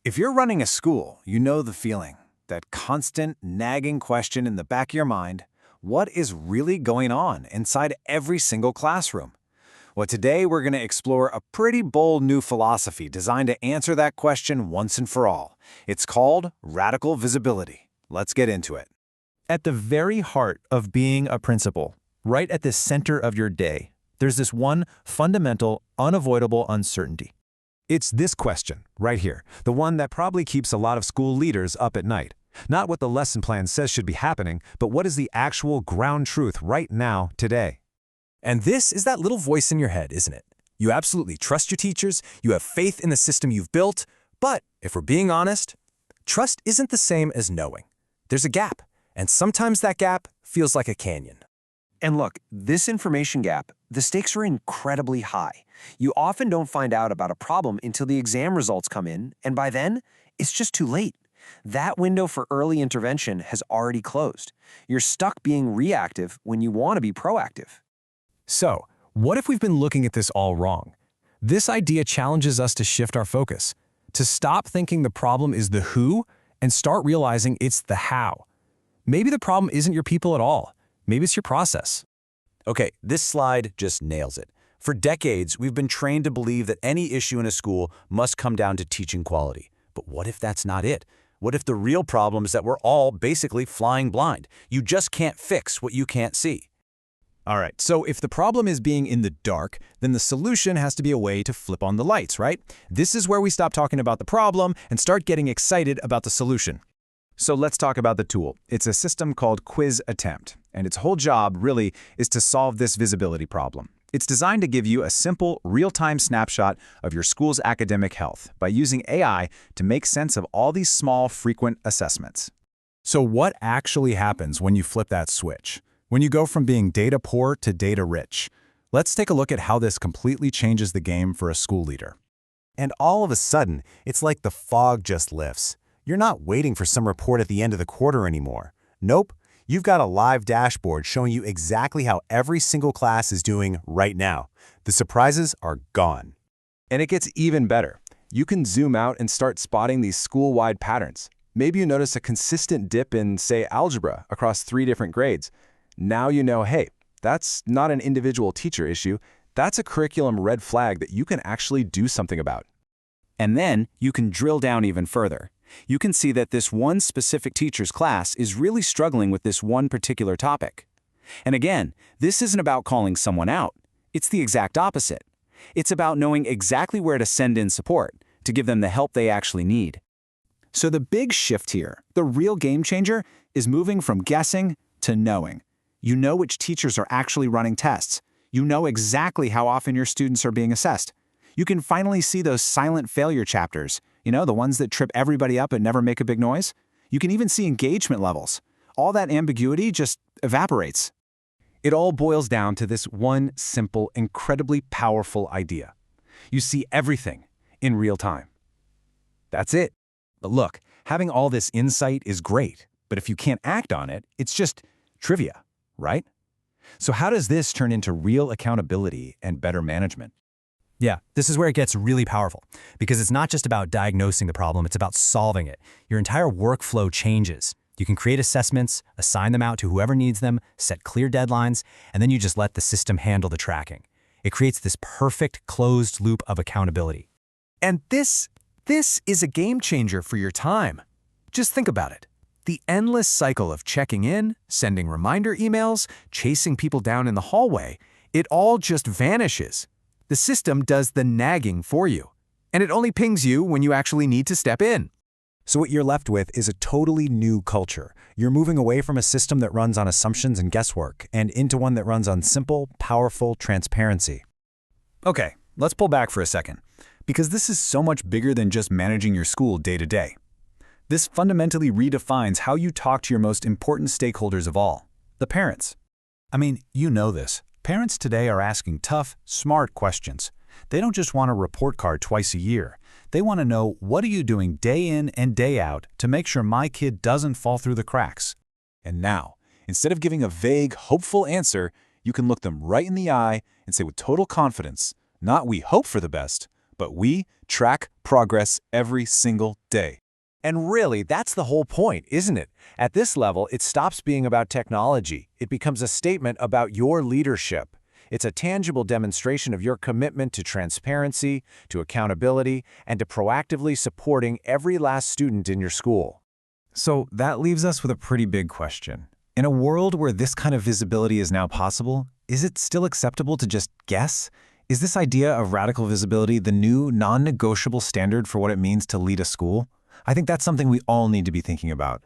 If you're running a school, you know the feeling. That constant, nagging question in the back of your mind, what is really going on inside every single classroom? Well, today we're going to explore a pretty bold new philosophy designed to answer that question once and for all. It's called radical visibility. Let's get into it. At the very heart of being a principal, right at the center of your day, there's this one fundamental, unavoidable uncertainty. It's this question, right here, the one that probably keeps a lot of school leaders up at night. Not what the lesson plan says should be happening, but what is the actual ground truth right now, today. And this is that little voice in your head, isn't it? You absolutely trust your teachers, you have faith in the system you've built, but if we're being honest, trust isn't the same as knowing. There's a gap, and sometimes that gap feels like a canyon. And look, this information gap, the stakes are incredibly high. You often don't find out about a problem until the exam results come in, and by then, it's just too late. That window for early intervention has already closed. You're stuck being reactive when you want to be proactive. So, what if we've been looking at this all wrong? This idea challenges us to shift our focus, to stop thinking the problem is the who and start realizing it's the how. Maybe the problem isn't your people at all. Maybe it's your process. Okay, this slide just nails it. For decades, we've been trained to believe that any issue in a school must come down to teaching quality. But what if that's not it? What if the real problem is that we're all basically flying blind? You just can't fix what you can't see. All right, so if the problem is being in the dark, then the solution has to be a way to flip on the lights, right? This is where we stop talking about the problem and start getting excited about the solution. So let's talk about the tool. It's a system called Quiz Attempt, and its whole job really is to solve this visibility problem. It's designed to give you a simple, real-time snapshot of your school's academic health by using AI to make sense of all these small, frequent assessments. So what actually happens when you flip that switch? When you go from being data poor to data rich? Let's take a look at how this completely changes the game for a school leader. And all of a sudden, it's like the fog just lifts. You're not waiting for some report at the end of the quarter anymore. Nope, you've got a live dashboard showing you exactly how every single class is doing right now. The surprises are gone. And it gets even better. You can zoom out and start spotting these school-wide patterns. Maybe you notice a consistent dip in, say, algebra across 3 different grades. Now you know, hey, that's not an individual teacher issue. That's a curriculum red flag that you can actually do something about. And then you can drill down even further. You can see that this one specific teacher's class is really struggling with this one particular topic. And again, this isn't about calling someone out. It's the exact opposite. It's about knowing exactly where to send in support to give them the help they actually need. So the big shift here, the real game changer, is moving from guessing to knowing. You know which teachers are actually running tests. You know exactly how often your students are being assessed. You can finally see those silent failure chapters, the ones that trip everybody up and never make a big noise. You can even see engagement levels. All that ambiguity just evaporates. It all boils down to this one simple, incredibly powerful idea. You see everything in real time. That's it. But look, having all this insight is great, but if you can't act on it, it's just trivia, right? So how does this turn into real accountability and better management? Yeah, this is where it gets really powerful, because it's not just about diagnosing the problem, it's about solving it. Your entire workflow changes. You can create assessments, assign them out to whoever needs them, set clear deadlines, and then you just let the system handle the tracking. It creates this perfect closed loop of accountability. And this is a game changer for your time. Just think about it. The endless cycle of checking in, sending reminder emails, chasing people down in the hallway, it all just vanishes. The system does the nagging for you, and it only pings you when you actually need to step in. So what you're left with is a totally new culture. You're moving away from a system that runs on assumptions and guesswork and into one that runs on simple, powerful transparency. Okay, let's pull back for a second, because this is so much bigger than just managing your school day to day. This fundamentally redefines how you talk to your most important stakeholders of all, the parents. I mean, you know this. Parents today are asking tough, smart questions. They don't just want a report card twice a year. They want to know, what are you doing day in and day out to make sure my kid doesn't fall through the cracks? And now, instead of giving a vague, hopeful answer, you can look them right in the eye and say with total confidence, not we hope for the best, but we track progress every single day. And really, that's the whole point, isn't it? At this level, it stops being about technology. It becomes a statement about your leadership. It's a tangible demonstration of your commitment to transparency, to accountability, and to proactively supporting every last student in your school. So that leaves us with a pretty big question. In a world where this kind of visibility is now possible, is it still acceptable to just guess? Is this idea of radical visibility the new, non-negotiable standard for what it means to lead a school? I think that's something we all need to be thinking about.